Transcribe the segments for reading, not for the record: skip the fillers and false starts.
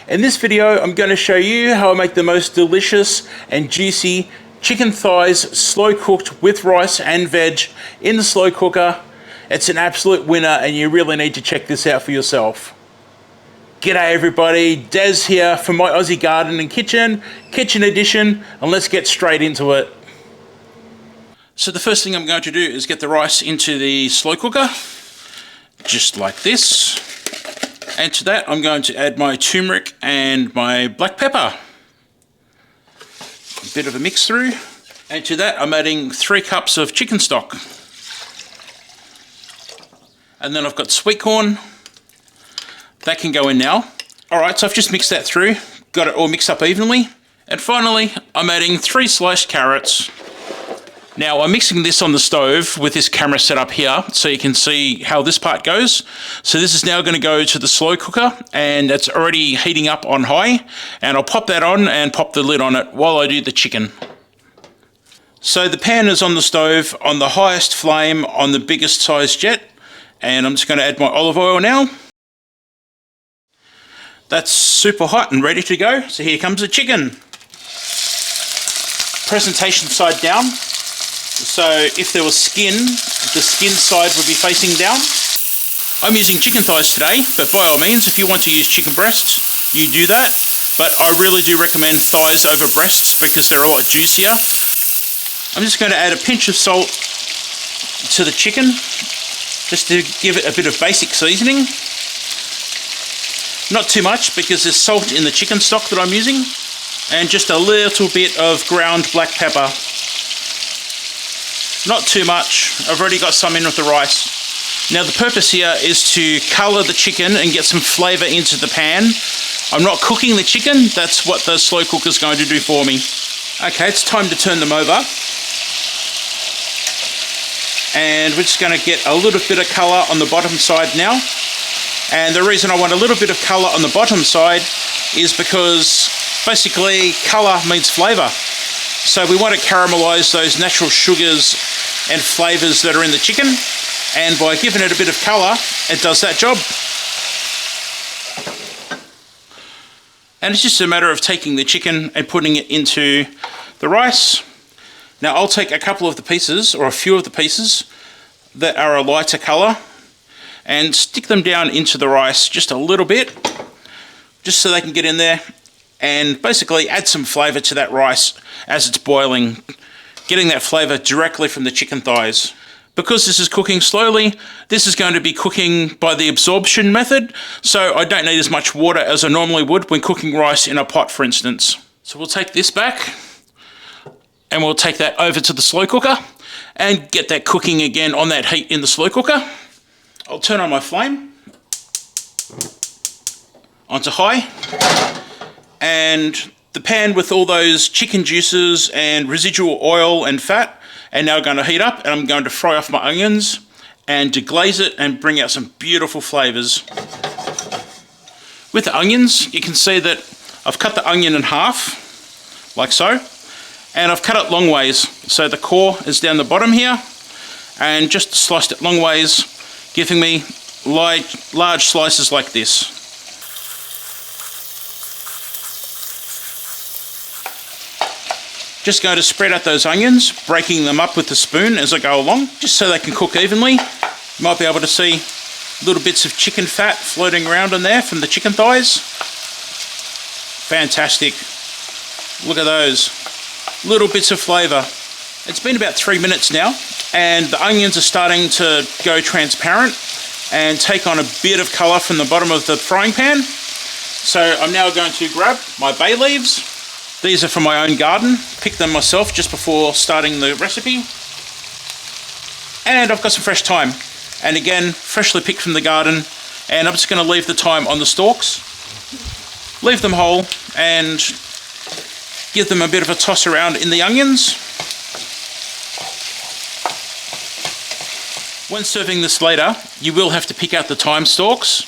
In this video, I'm going to show you how I make the most delicious and juicy chicken thighs slow cooked with rice and veg in the slow cooker. It's an absolute winner and you really need to check this out for yourself. G'day everybody, Des here from My Aussie Garden and Kitchen Edition, and let's get straight into it. So the first thing I'm going to do is get the rice into the slow cooker, just like this. And to that I'm going to add my turmeric and my black pepper. A bit of a mix through. And to that I'm adding 3 cups of chicken stock. And then I've got sweet corn. That can go in now. Alright, so I've just mixed that through. Got it all mixed up evenly. And finally I'm adding 3 sliced carrots. Now I'm mixing this on the stove with this camera set up here so you can see how this part goes. So this is now going to go to the slow cooker and it's already heating up on high, and I'll pop that on and pop the lid on it while I do the chicken. So the pan is on the stove on the highest flame on the biggest size jet, and I'm just going to add my olive oil now. That's super hot and ready to go. So here comes the chicken. Presentation side down. So if there was skin, the skin side would be facing down. I'm using chicken thighs today, but by all means, if you want to use chicken breasts, you do that. But I really do recommend thighs over breasts because they're a lot juicier. I'm just going to add a pinch of salt to the chicken, just to give it a bit of basic seasoning. Not too much because there's salt in the chicken stock that I'm using, and just a little bit of ground black pepper. Not too much. I've already got some in with the rice. Now the purpose here is to colour the chicken and get some flavour into the pan. I'm not cooking the chicken, that's what the slow cooker is going to do for me. Okay, it's time to turn them over. And we're just going to get a little bit of colour on the bottom side now. And the reason I want a little bit of colour on the bottom side is because basically colour means flavour. So we want to caramelise those natural sugars and flavours that are in the chicken, and by giving it a bit of colour, it does that job. And it's just a matter of taking the chicken and putting it into the rice. Now I'll take a couple of the pieces, or a few of the pieces, that are a lighter colour, and stick them down into the rice just a little bit, just so they can get in there and basically add some flavour to that rice as it's boiling, getting that flavour directly from the chicken thighs. Because this is cooking slowly, this is going to be cooking by the absorption method, so I don't need as much water as I normally would when cooking rice in a pot, for instance. So we'll take this back and we'll take that over to the slow cooker and get that cooking again on that heat in the slow cooker. I'll turn on my flame onto high, and the pan with all those chicken juices and residual oil and fat are now going to heat up, and I'm going to fry off my onions and deglaze it and bring out some beautiful flavours. With the onions, you can see that I've cut the onion in half, like so, and I've cut it long ways. So the core is down the bottom here, and just sliced it long ways, giving me large slices like this. Just going to spread out those onions, breaking them up with the spoon as I go along, just so they can cook evenly. You might be able to see little bits of chicken fat floating around in there from the chicken thighs. Fantastic. Look at those. Little bits of flavour. It's been about 3 minutes now, and the onions are starting to go transparent and take on a bit of colour from the bottom of the frying pan. So I'm now going to grab my bay leaves. These are from my own garden, picked them myself just before starting the recipe. And I've got some fresh thyme, and again, freshly picked from the garden, and I'm just going to leave the thyme on the stalks, leave them whole, and give them a bit of a toss around in the onions. When serving this later, you will have to pick out the thyme stalks.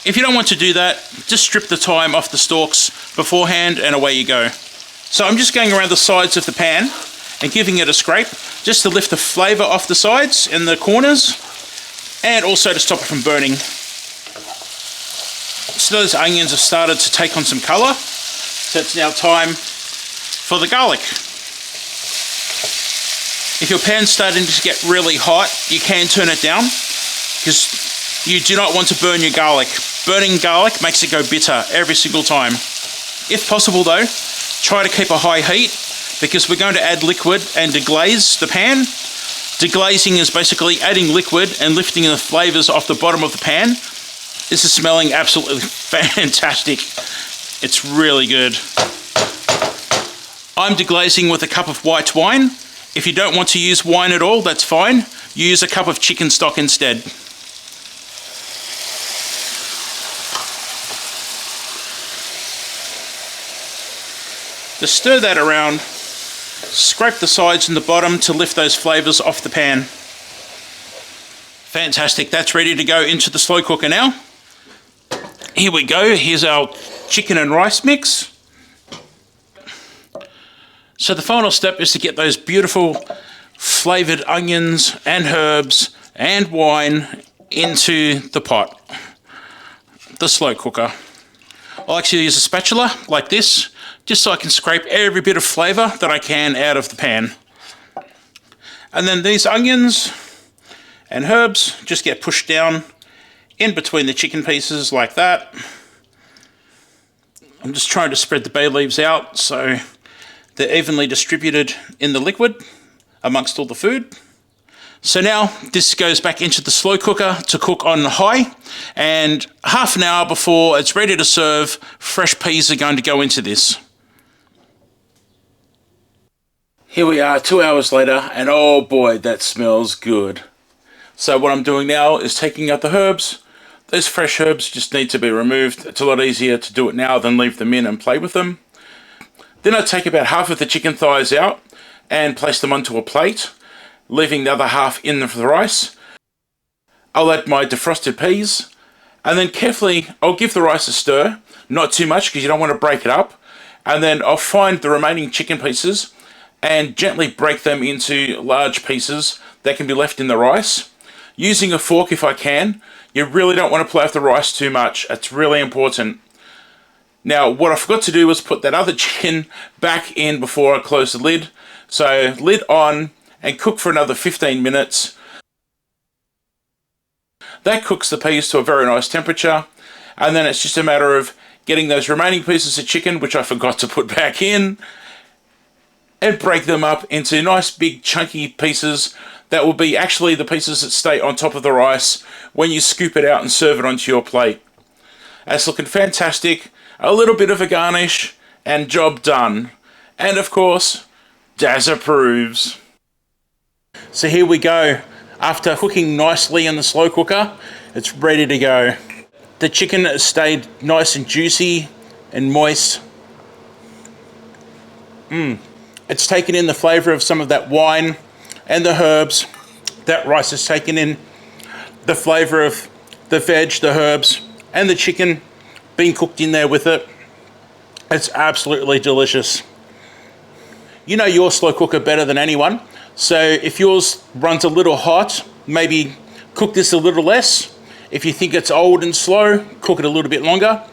If you don't want to do that, just strip the thyme off the stalks beforehand and away you go. So I'm just going around the sides of the pan and giving it a scrape just to lift the flavour off the sides and the corners, and also to stop it from burning. So those onions have started to take on some colour. So it's now time for the garlic. If your pan's starting to get really hot, you can turn it down because you do not want to burn your garlic. Burning garlic makes it go bitter every single time. If possible though, try to keep a high heat because we're going to add liquid and deglaze the pan. Deglazing is basically adding liquid and lifting the flavours off the bottom of the pan. This is smelling absolutely fantastic. It's really good. I'm deglazing with a cup of white wine. If you don't want to use wine at all, that's fine. Use a cup of chicken stock instead. Just stir that around. Scrape the sides and the bottom to lift those flavours off the pan. Fantastic, that's ready to go into the slow cooker now. Here we go, here's our chicken and rice mix. So the final step is to get those beautiful flavoured onions and herbs and wine into the pot, the slow cooker. I'll actually use a spatula like this, just so I can scrape every bit of flavour that I can out of the pan. And then these onions and herbs just get pushed down in between the chicken pieces like that. I'm just trying to spread the bay leaves out so they're evenly distributed in the liquid amongst all the food. So now this goes back into the slow cooker to cook on high, and half an hour before it's ready to serve, fresh peas are going to go into this. Here we are 2 hours later, and oh boy, that smells good. So what I'm doing now is taking out the herbs. Those fresh herbs just need to be removed. It's a lot easier to do it now than leave them in and play with them. Then I take about half of the chicken thighs out and place them onto a plate, leaving the other half in the rice. I'll add my defrosted peas, and then carefully I'll give the rice a stir, not too much because you don't want to break it up, and then I'll find the remaining chicken pieces and gently break them into large pieces that can be left in the rice. Using a fork if I can. You really don't want to play with the rice too much, it's really important. Now what I forgot to do was put that other chicken back in before I close the lid. So lid on and cook for another 15 minutes. That cooks the peas to a very nice temperature, and then it's just a matter of getting those remaining pieces of chicken, which I forgot to put back in, and break them up into nice big chunky pieces that will be actually the pieces that stay on top of the rice when you scoop it out and serve it onto your plate. That's looking fantastic. A little bit of a garnish and job done. And of course, Daz approves. So here we go. After cooking nicely in the slow cooker, it's ready to go. The chicken has stayed nice and juicy and moist. It's taken in the flavour of some of that wine and the herbs. That rice has taken in the flavour of the veg, the herbs, and the chicken being cooked in there with it. It's absolutely delicious. You know your slow cooker better than anyone, so if yours runs a little hot, maybe cook this a little less. If you think it's old and slow, cook it a little bit longer.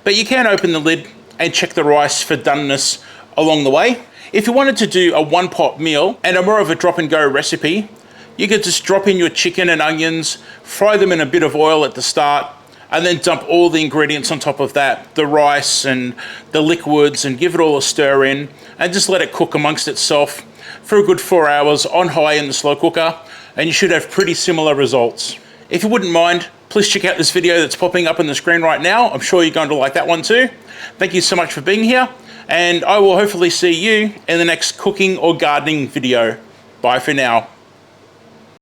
But you can open the lid and check the rice for doneness along the way. If you wanted to do a one-pot meal and a more of a drop-and-go recipe, you could just drop in your chicken and onions, fry them in a bit of oil at the start, and then dump all the ingredients on top of that, the rice and the liquids, and give it all a stir in, and just let it cook amongst itself for a good 4 hours on high in the slow cooker, and you should have pretty similar results. If you wouldn't mind, please check out this video that's popping up on the screen right now. I'm sure you're going to like that one too. Thank you so much for being here, and I will hopefully see you in the next cooking or gardening video. Bye for now.